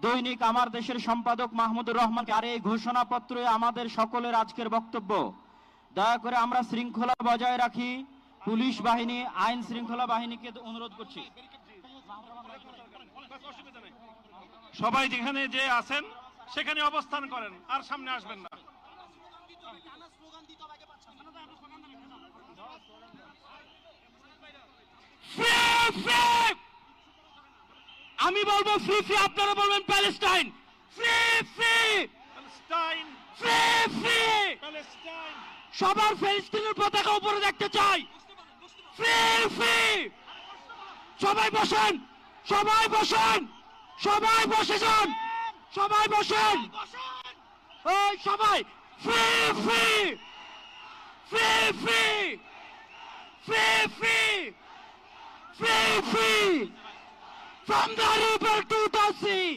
দৈনিক আমার দেশের সম্পাদক মাহমুদুর রহমানকে। আর এই ঘোষণাপত্রে আমাদের সকলের আজকের বক্তব্য। দয়া করে আমরা শৃঙ্খলা বজায় রাখি। পুলিশ বাহিনী, আইন শৃঙ্খলা বাহিনীকে অনুরোধ করছি, সবাই যেখানে যে আছেন সেখানে অবস্থান করেন, আর সামনে আসবেন না। আমি বলবো ফ্রি ফ্রি, আপনারা বলবেন Palestine. Free free Palestine, free free Palestine. সবার ফিলিস্তিনের পতাকা উপরে দেখতে চাই। Free free. সবাই বসেন, সবাই বসেন, সবাই বসে যান, সবাই বসেন, ওই সবাই। Free free, free free, free free, free free, from the river to the sea.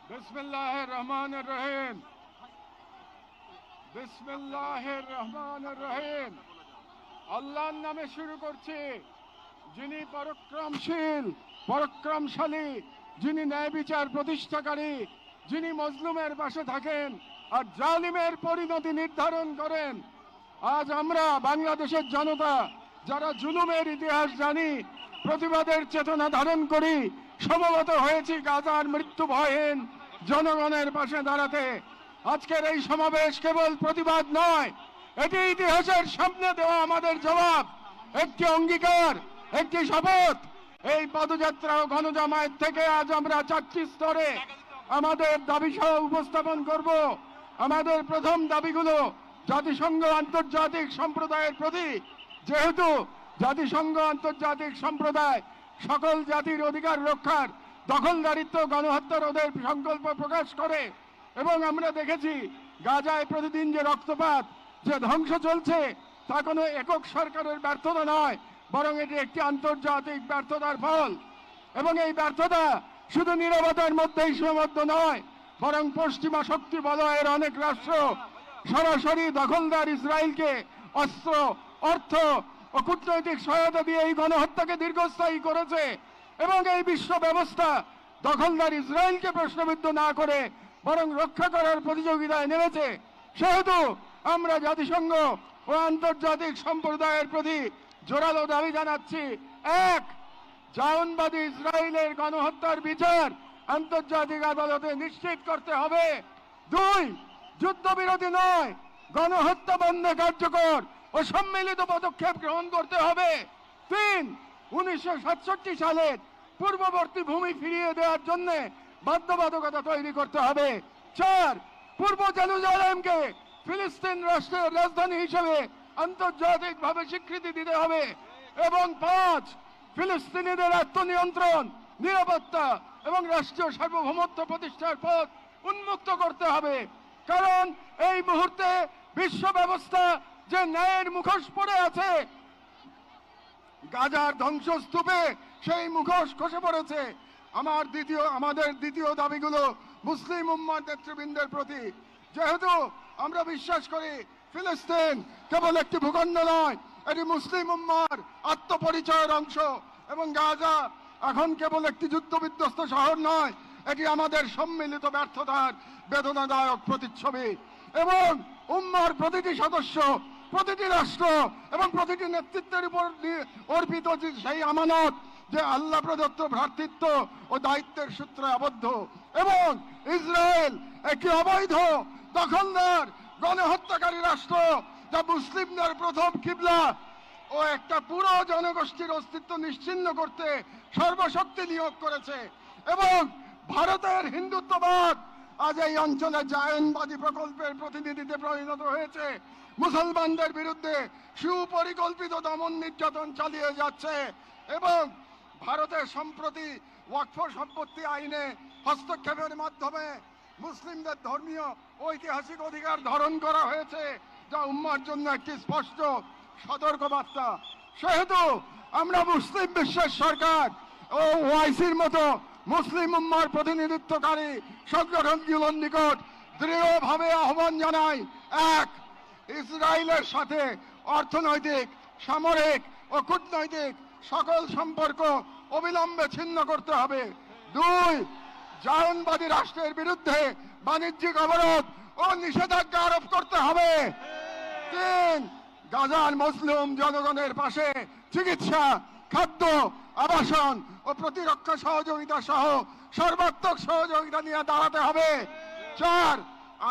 বিসমিল্লাহির রহমানির রহিম, বিসমিল্লাহির রহমানির রহিম। আল্লাহর নামে শুরু করছি, যিনি পরাক্রমশীল, পরাক্রমশালী, যিনি ন্যায় বিচার প্রতিষ্ঠাকারী, যিনি মজলুমের পাশে থাকেন আর জালিমের পরিণতি নির্ধারণ করেন। আজ আমরা বাংলাদেশের জনতা যারা জুলুমের ইতিহাস জানি, প্রতিবাদের চেতনা ধারণ করি, সমবেত হয়েছি গাজার মৃত্যু ভয়হীন জনগণের পাশে দাঁড়াতে। আজকের এই সমাবেশ কেবল প্রতিবাদ নয়, এটি ইতিহাসের সামনে দেওয়া আমাদের জবাব, একটি অঙ্গীকার, একটি শপথ। এই পদযাত্রা ও গণজামায়াত থেকে আজ আমরা 4টি স্তরে আমাদের দাবি সহ উপস্থাপন করব। আমাদের প্রথম দাবিগুলো জাতিসংঘ আন্তর্জাতিক সম্প্রদায়ের প্রতি, যেহেতু জাতিসংঘ আন্তর্জাতিক সম্প্রদায় সকল জাতির অধিকার রক্ষার, দখলদারিত্ব, গণহত্যা রোধের সংকল্প প্রকাশ করে, এবং আমরা দেখেছি গাজায় প্রতিদিন যে রক্তপাত, যে ধ্বংস চলছে, তা কোনো একক সরকারের ব্যর্থতা নয়, বরং এটি একটি আন্তর্জাতিক ব্যর্থতার ফল। এবং এই ব্যর্থতা শুধু নীরবতার মধ্যেই সীমাবদ্ধ নয়, বরং পশ্চিমা শক্তি বলয়ের অনেক রাষ্ট্র সরাসরি দখলদার ইসরায়েলকে অস্ত্র, অর্থ ও কূটনৈতিক সহায়তা দিয়ে এই গণহত্যাকে দীর্ঘস্থায়ী করেছে। এবং এই বিশ্ব ব্যবস্থা দখলদার ইসরায়েলকে প্রশ্নবিদ্ধ না করে বরং রক্ষা করার প্রতিযোগিতায় নেমেছে। সেহেতু আমরা জাতিসংঘ ও আন্তর্জাতিক সম্প্রদায়ের প্রতি জোরালো দাবি জানাচ্ছি: 1. জায়নবাদী ইসরায়েলের গণহত্যার বিচার আন্তর্জাতিক আদালতে নিশ্চিত করতে হবে। 2. যুদ্ধবিরতি নয়, গণহত্যা বন্ধে কার্যকর ও সম্মিলিত পদক্ষেপ গ্রহণ করতে হবে। 3. 1967 সালের পূর্ববর্তী ভূমি ফিরিয়ে দেওয়ার জন্য বাধ্যবাধকতা তৈরি করতে হবে। 4. পূর্ব জেরুজালেমকে ফিলিস্তিন রাষ্ট্রের রাজধানী হিসেবে আন্তর্জাতিকভাবে স্বীকৃতি দিতে হবে। এবং 5. ফিলিস্তিনিদের আত্মনিয়ন্ত্রণ, নিরাপত্তা এবং রাষ্ট্রীয় সার্বভৌমত্ব প্রতিষ্ঠার পথ উন্মুক্ত করতে হবে। কারণ এই মুহূর্তে বিশ্ব ব্যবস্থা যে ন্যায়ের মুখোশ পড়ে আছে, গাজার ধ্বংসস্তূপে সেই মুখোশ খসে পড়েছে। আমাদের দ্বিতীয় দাবিগুলো মুসলিম উম্মার নেতৃবৃন্দের প্রতি। যেহেতু আমরা বিশ্বাস করি ফিলিস্তিন কেবল একটি ভূখণ্ড নয়, এটি মুসলিম উম্মার আত্মপরিচয়ের অংশ, এবং গাজা এখন কেবল একটি যুদ্ধবিধ্বস্ত শহর নয়, এটি আমাদের সম্মিলিত ব্যর্থতার বেদনাদায়ক প্রতিচ্ছবি। এবং উম্মার প্রতিটি সদস্য, প্রতিটি রাষ্ট্র এবং প্রতিটি নেতৃত্বের উপর অর্পিত সেই আমানত যে আল্লাহ প্রদত্ত ভ্রাতৃত্ব ও দায়িত্বের সূত্রে আবদ্ধ। এবং ইসরায়েল একটি অবৈধ, দখলদার, গণহত্যাকারী রাষ্ট্র, যা মুসলিমদের প্রথম কিবলা ও একটা পুরো জনগোষ্ঠীর অস্তিত্ব নিশ্চিহ্ন করতে সর্বশক্তি নিয়োগ করেছে। এবং ভারতের হিন্দুত্ববাদ আজ এই অঞ্চলে জায়নবাদী প্রকল্পের প্রতিনিধিতে পরিণত হয়েছে, মুসলমানদের বিরুদ্ধে সুপরিকল্পিত দমন নির্যাতন চালিয়ে যাচ্ছে। এবং ভারতের সম্প্রতি ওয়াকফ সম্পত্তি আইনে হস্তক্ষেপের মাধ্যমে মুসলিমদের ধর্মীয় ঐতিহাসিক অধিকার ধারণ করা হয়েছে, যা উম্মার জন্য একটি স্পষ্ট সতর্কবার্তা। সেহেতু আমরা মুসলিম বিশ্বের সরকার ও ওআইসির মতো মুসলিম উম্মার প্রতিনিধিত্বকারী সংগঠনগুলোর নিকট দৃঢ়ভাবে আহ্বান জানাই: 1. ইসরায়েলের সাথে অর্থনৈতিক, সামরিক ও কূটনৈতিক সকল সম্পর্ক অবিলম্বে ছিন্ন করতে হবে। 2. জায়নবাদী রাষ্ট্রের বিরুদ্ধে বাণিজ্যিক অবরোধ ও নিষেধাজ্ঞা আরোপ করতে হবে। 3. গাজার মুসলিম জনগণের পাশে চিকিৎসা, খাদ্য, আবাসন ও প্রতিরক্ষা সহযোগিতা সহ সর্বাত্মক সহযোগিতা নিয়ে দাঁড়াতে হবে। 4.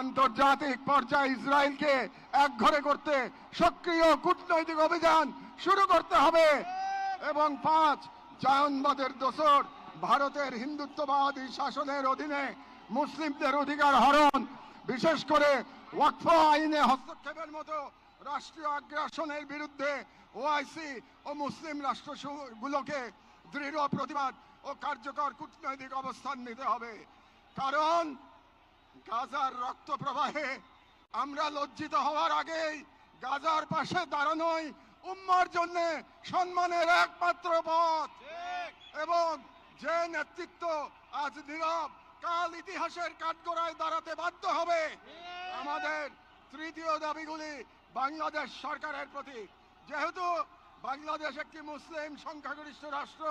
আন্তর্জাতিক পর্যায়ে ইসরায়েলকে একঘরে করতে সক্রিয় কূটনৈতিক অভিযান শুরু করতে হবে। এবং 5. জায়নবাদের দোসর ভারতের হিন্দুত্ববাদী শাসনের অধীনে মুসলিমদের অধিকার হরণ, বিশেষ করে ওয়াকফ আইনে হস্তক্ষেপের মতো রাষ্ট্রীয় আগ্রাসনের বিরুদ্ধে ওআইসি ও মুসলিম রাষ্ট্রগুলোকে দৃঢ় প্রতিবাদ ও কার্যকর কূটনৈতিক অবস্থান নিতে হবে। কারণ গাজার রক্ত প্রবাহে আমরা লজ্জিত হওয়ার আগেই গাজার পাশে দাঁড়ানোই উম্মার জন্য সম্মানের একমাত্র পথ। এবং যে নেতৃত্ব আজ নীরব, কাল ইতিহাসের কাঠগড়ায় দাঁড়াতে বাধ্য হবে। আমাদের তৃতীয় দাবিগুলি বাংলাদেশ সরকারের প্রতি। যেহেতু বাংলাদেশ একটি মুসলিম সংখ্যাগরিষ্ঠ রাষ্ট্র,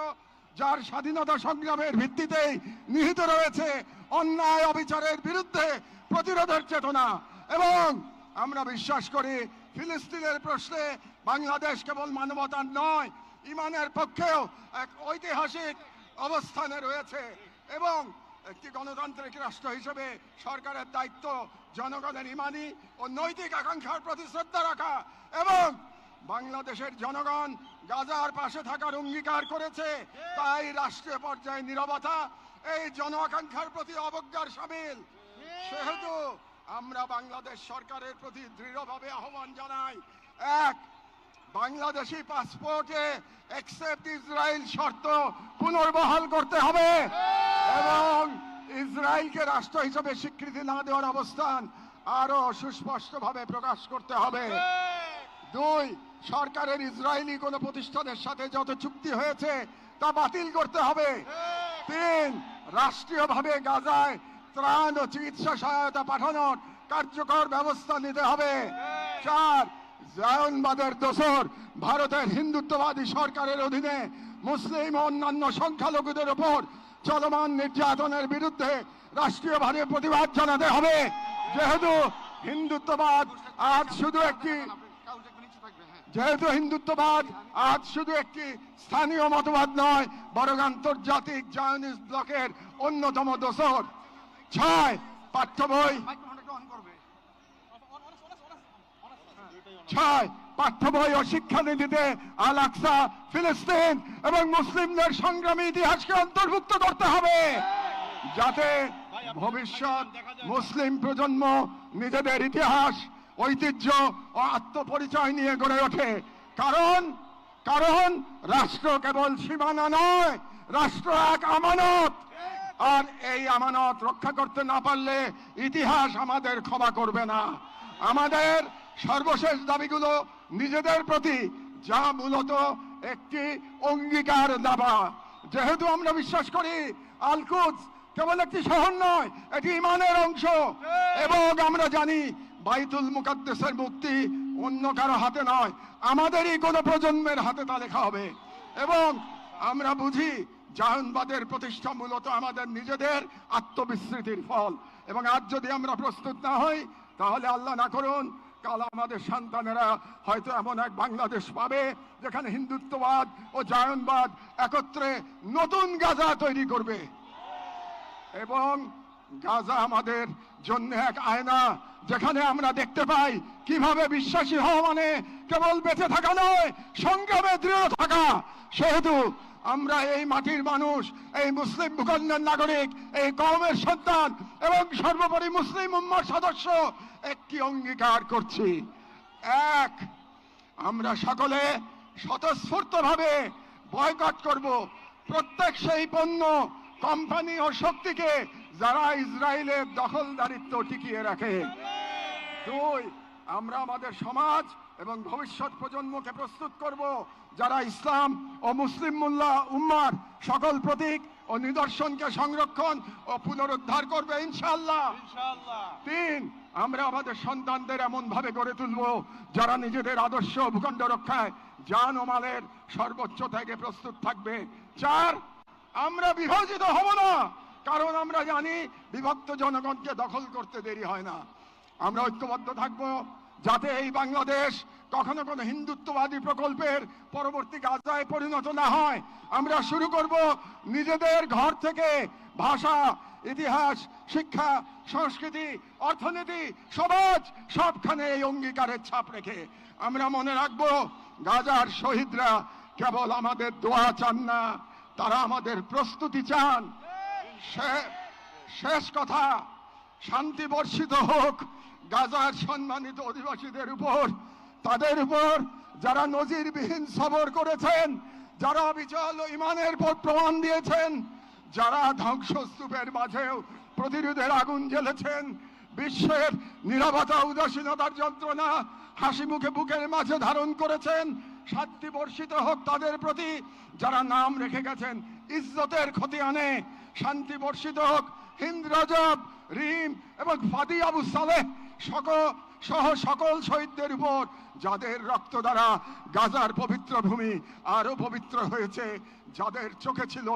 যার স্বাধীনতা সংগ্রামের ভিত্তিতেই নিহিত রয়েছে অন্যায় অবিচারের বিরুদ্ধে প্রতিরোধের চেতনা, এবং আমরা বিশ্বাস করি ফিলিস্তিনের প্রশ্নে বাংলাদেশ কেবল মানবতার নয়, ইমানের পক্ষেও এক ঐতিহাসিক অবস্থানে রয়েছে এবং একটি গণতান্ত্রিক রাষ্ট্র হিসেবে সরকারের দায়িত্ব জনগণের ইমানি ও নৈতিক আকাঙ্ক্ষার প্রতি শ্রদ্ধা রাখা এবং বাংলাদেশের জনগণ গাজার পাশে থাকার অঙ্গীকার করেছে, তাই রাষ্ট্রীয় পর্যায়ে নীরবতা এই জন আকাঙ্ক্ষার প্রতি অবজ্ঞার শামিল। সেহেতু আমরা বাংলাদেশ সরকারের প্রতি দৃঢ়ভাবে আহ্বান জানাই, এক, বাংলাদেশি পাসপোর্টে অ্যাকসেপ্ট ইসরায়েল শর্ত পুনর্বহাল করতে হবে এবং ইসরায়েলকে রাষ্ট্র হিসেবে স্বীকৃতি না দেওয়ার অবস্থান আরো সুস্পষ্টভাবে প্রকাশ করতে হবে। দুই, সরকারের ইসরায়েলি কোনো প্রতিষ্ঠানের সাথে যত চুক্তি হয়েছে তা বাতিল করতে হবে। তিন, রাষ্ট্রীয়ভাবে গাজায় ত্রাণ ও চিকিৎসা সহায়তা পাঠানোর কার্যকর ব্যবস্থা নিতে হবে। চার, জায়নবাদের দোসর ভারতের হিন্দুত্ববাদী সরকারের অধীনে মুসলিম ও অন্যান্য সংখ্যালঘুদের ওপর চলমান নির্যাতনের বিরুদ্ধে রাষ্ট্রীয়ভাবে প্রতিবাদ জানাতে হবে, যেহেতু হিন্দুত্ববাদ আজ শুধু একটি স্থানীয় মতবাদ নয়, বরং আন্তর্জাতিক জায়নিস্ট ব্লকের অন্যতম দোসর। ছয়, পাঠ্য বই ও শিক্ষানীতিতে আল আকসা, ফিলিস্তিন এবং মুসলিমদের সংগ্রামী ইতিহাসকে অন্তর্ভুক্ত করতে হবে, যাতে ভবিষ্যৎ মুসলিম প্রজন্ম নিজেদের ইতিহাস, ঐতিহ্য ও আত্মপরিচয় নিয়ে গড়ে ওঠে। কারণ রাষ্ট্র কেবল সীমানা নয়, রাষ্ট্র এক আমানত, আর এই আমানত রক্ষা করতে না পারলে ইতিহাস আমাদের ক্ষমা করবে না। আমাদের সর্বশেষ দাবিগুলো নিজেদের প্রতি, যা মূলত একটি অঙ্গীকার দাবা। যেহেতু আমরা বিশ্বাস করি আল কুদস কেবল একটি শহর নয়, এটি ইমানের অংশ এবং আমরা জানি বাইতুল মুকাদ্দাসের মুক্তি অন্য কারো হাতে নয়, আমাদেরই কোনো প্রজন্মের হাতে তা লেখা হবে। এবং আমরা বুঝি জায়নবাদের প্রতিষ্ঠা মূলত আমাদের নিজেদের আত্মবিস্মৃতির ফল এবং আজ যদি আমরা প্রস্তুত না হই, তাহলে আল্লাহ না করুন কাল আমাদের সন্তানেরা হয়তো এমন এক বাংলাদেশ পাবে যেখানে হিন্দুত্ববাদ ও জায়নবাদ একত্রে নতুন গাজা তৈরি করবে। এবং গাজা আমাদের জন্য এক আয়না, যেখানে আমরা দেখতে পাই কিভাবে বিশ্বাসী হওয়া মানে কেবল বেঁচে থাকা নয়, সংগ্রামে দৃঢ় থাকা। সেহেতু আমরা এই মাটির মানুষ, এই মুসলিম ভূখণ্ডের নাগরিক, এই কওমের সন্তান এবং সর্বোপরি মুসলিম উম্মার সদস্য একটি অঙ্গীকার করছি, এক, আমরা সকলে স্বতঃস্ফূর্তভাবে বয়কট করব প্রত্যেক সেই পণ্য, কোম্পানি ও শক্তিকে যারা ইসরায়েলের দখলদারিত্ব টিকিয়ে রাখে। দুই, আমরা আমাদের সমাজ এবং ভবিষ্যৎ প্রজন্মকে প্রস্তুত করব যারা ইসলাম ও মুসলিম উম্মার সকল প্রতীক ও নিদর্শনকে সংরক্ষণ ও পুনরুদ্ধার করবে ইনশাআল্লাহ। তিন, আমরা আমাদের সন্তানদের এমন ভাবে গড়ে তুলব যারা নিজেদের আদর্শ ভূখণ্ড রক্ষায় জান ও মালের সর্বোচ্চ থেকে প্রস্তুত থাকবে। চার, আমরা বিভাজিত হব না, কারণ আমরা জানি বিভক্ত জনগণকে দখল করতে দেরি হয় না। আমরা ঐক্যবদ্ধ থাকব যাতে এই বাংলাদেশ কখনো কোনো হিন্দুত্ববাদী প্রকল্পের পরবর্তী গাজায় পরিণত না হয়। আমরা শুরু করব নিজেদের ঘর থেকে, ভাষা, ইতিহাস, শিক্ষা, সংস্কৃতি, অর্থনীতি, সমাজ সবখানে এই অঙ্গীকারের ছাপ রেখে। আমরা মনে রাখব গাজার শহীদরা কেবল আমাদের দোয়া চান না, তারা আমাদের প্রস্তুতি চান। শেষ কথা, শান্তি বর্ষিত হোক গাজার সম্মানিত অধিবাসীদের উপর, তাদের উপর যারা নজিরবিহীন সবর করেছেন, যারা অবিচল ইমানের পর প্রমাণ দিয়েছেন, যারা ধ্বংসস্তূপের মাঝেও প্রতিরোধের আগুন জ্বেলেছেন, বিশ্বের নীরবতা উদাসীনতার যন্ত্রণা হাসি মুখে বুকের মাঝে ধারণ করেছেন। শান্তি বর্ষিত হোক তাদের প্রতি যারা নাম রেখে গেছেন ইজ্জতের খতিয়ানে। শান্তি বর্ষিত হোক হিন্দ রজব, রিম এবং ফাদি আবু সালেহ সহ সকল শহীদদের উপর, যাদের রক্ত দ্বারা গাজার পবিত্র ভূমি আরো পবিত্র হয়েছে, যাদের চোখে ছিল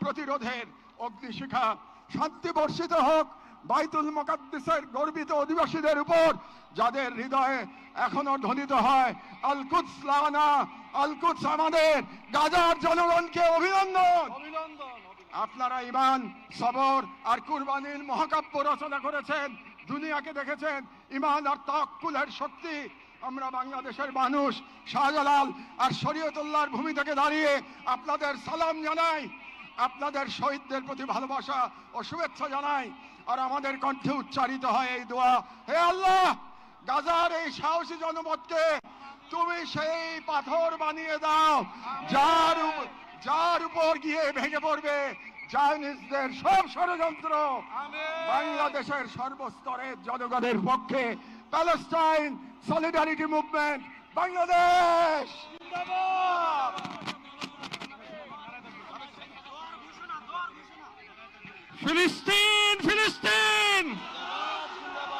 প্রতিরোধের অগ্নিশিখা। শান্তি বর্ষিত হোক বাইতুল মুকাদ্দাসের গর্বিত অধিবাসীদের উপর, যাদের হৃদয়ে এখনো ধ্বনিত হয় আল কুদস লানা, আল কুদস আমাদের, গাজার জনগণকে অভিনন্দন। আপনারা ঈমান, সবর আর কুরবানির মহাকাব্য রচনা করেছেন, দুনিয়াকে দেখেছেন ঈমান আর তাওয়াক্কুলের শক্তি। আমরা বাংলাদেশের মানুষ শাহজালাল আর শরীয়তুল্লাহর ভূমি থেকে দাঁড়িয়ে আপনাদের সালাম জানাই, আপনাদের শহীদদের প্রতি ভালোবাসা ও শুভেচ্ছা জানাই। আর আমাদের কণ্ঠে উচ্চারিত হয় এই দোয়া, হে আল্লাহ, গাজার এই সাহসী জনপদকে তুমি সেই পাথর বানিয়ে দাও যার উপর গিয়ে ভেঙে পড়বে জায়নিস্টদের সব ষড়যন্ত্র। বাংলাদেশের সর্বস্তরের জনগণের পক্ষে প্যালেস্টাইন সলিডারিটি মুভমেন্ট বাংলাদেশ। ফিলিস্তিন, ফিলিস্তিন,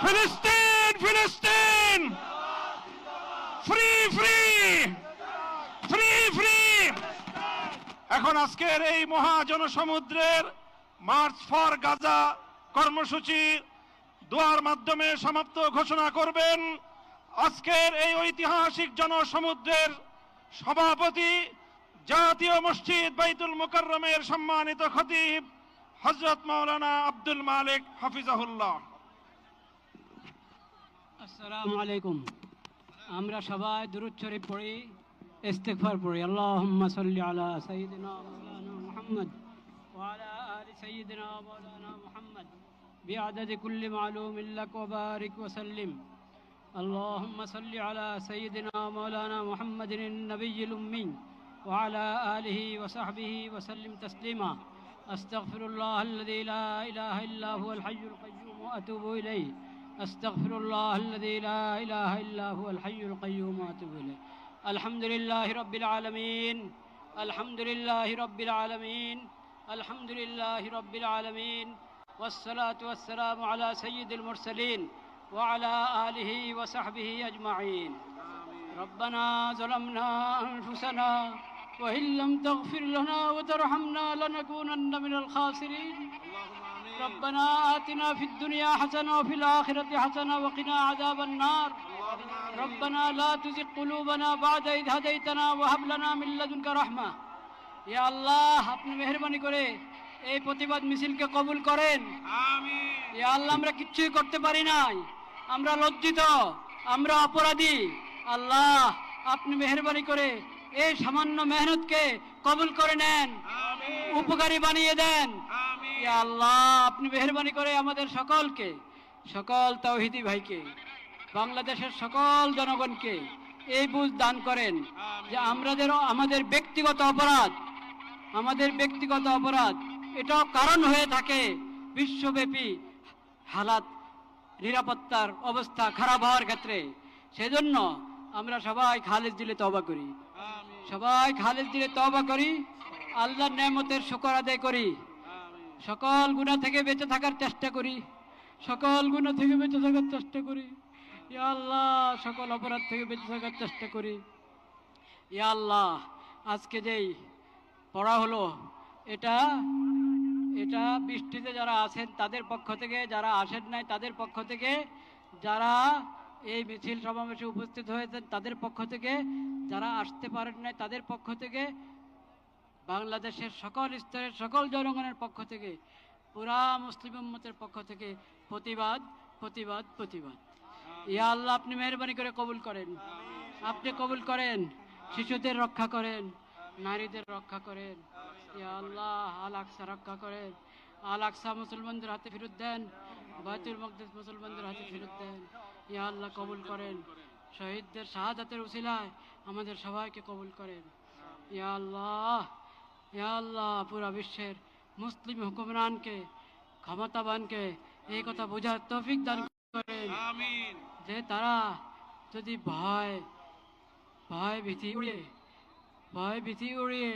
ফিলিস্তিন, ফিলিস্তিন, ফ্রি, ফ্রি, ফ্রি, ফ্রি। এখন আজকের এই মহাজনসমুদ্রের মার্চ ফর গাজা কর্মসূচি দোয়ার মাধ্যমে সমাপ্ত ঘোষণা করবেন আজকের এই ঐতিহাসিক জনসমুদ্রের সভাপতি, জাতীয় মসজিদ বাইতুল মুকাররমের সম্মানিত খতিব হযরত মাওলানা আব্দুল মালিক হাফিজাহুল্লাহ। আসসালামু আলাইকুম। আমরা সবাই দুরূদ শরীফ পড়ি, ইস্তিগফার পড়ি। আল্লাহুম্মা সাল্লি আলা সাইয়্যিদিনা মাওলানা মুহাম্মদ ওয়া আলা আলি সাইয়্যিদিনা মাওলানা মুহাম্মদ বিআদাদি কুল্লি মালুমিন লাক ওয়া বারিক ওয়া সাল্লিম। আল্লাহুম্মা সাল্লি আলা সাইয়্যিদিনা মাওলানা মুহাম্মাদিন নবিয়্যিল উম্মি ওয়া আলা আলিহি ওয়া সাহবিহি ওয়া সাল্লিম তাসলিমা। আস্তাগফিরুল্লাহ আল্লাযী লা ইলাহা ইল্লা হুয়াল হাইয়ুল কাইয়্যুম ওয়া আতুবু ইলাইহি। أستغفر الله الذي لا إله إلا هو الحي القيوم وأتوب إليه. الحمد لله رب العالمين، الحمد لله رب العالمين، الحمد لله رب العالمين، والصلاة والسلام على سيد المرسلين وعلى آله وصحبه أجمعين. ربنا ظلمنا أنفسنا وإن لم تغفر لنا وترحمنا لنكونن من الخاسرين. ربنا آتنا في الدنيا حسنة وفي الآخرة حسنة وقنا عذاب النار. ربنا لا تزغ قلوبنا بعد إذ هديتنا وهب لنا من لدنك رحمة. يا الله আপনি মেহেরবানি করে এই প্রতিবাদ মিছিলকে কবুল করেন। আমিন। ইয়া আল্লাহ, আমরা কিচ্ছুই করতে পারি নাই, আমরা লজ্জিত, আমরা অপরাধী। আল্লাহ আপনি মেহেরবানি করে এই সামান্য মেহনতকে কবুল করে নেন, উপকারী বানিয়ে দেন। ইয়া আল্লাহ আপনি মেহেরবানি করে আমাদের সকলকে, সকল তাওহীদি ভাইকে, বাংলাদেশের সকল জনগণকে এই বুঝ দান করেন যে আমাদের ব্যক্তিগত অপরাধ এটাও কারণ হয়ে থাকে বিশ্বব্যাপী হালাত, নিরাপত্তার অবস্থা খারাপ হওয়ার ক্ষেত্রে। সেজন্য আমরা সবাই খালেজ দিলে তওবা করি, আল্লাহর নেয়ামতের শুকর আদায় করি, সকল গুনাহ থেকে বেঁচে থাকার চেষ্টা করি, ইয়া আল্লাহ সকল অপরাধ থেকে বেঁচে থাকার চেষ্টা করি। ইয়া আল্লাহ আজকে যেই পড়া হলো এটা বৃষ্টিতে যারা আছেন তাদের পক্ষ থেকে, যারা আসেন নাই তাদের পক্ষ থেকে, যারা এই মিছিল সমাবেশে উপস্থিত হয়েছেন তাদের পক্ষ থেকে, যারা আসতে পারেন নাই তাদের পক্ষ থেকে, বাংলাদেশের সকল স্তরের সকল জনগণের পক্ষ থেকে, পুরা মুসলিম উম্মতের পক্ষ থেকে প্রতিবাদ। ইয়া আল্লাহ আপনি মেহেরবানি করে কবুল করেন, আপনি কবুল করেন, শিশুদের রক্ষা করেন, নারীদের রক্ষা করেন। ইয়া আল্লাহ আল আকসা রক্ষা করেন, আল আকসা মুসলমানদের হাতে ফেরত দেন, বাইতুল মাকদিস মুসলমানদের হাতে ফেরত দেন। ইয়া আল্লাহ কবুল করেন, শহীদদের শাহাদাতের উসিলায় আমাদের সবাইকে কবুল করেন। ইয়া আল্লাহ পুরা বিশ্বের মুসলিম হুকুমরানকে, ক্ষমতাবানকে এই কথা বোঝার তৌফিক দান করেন যে তারা যদি ভয় ভীতি উড়িয়ে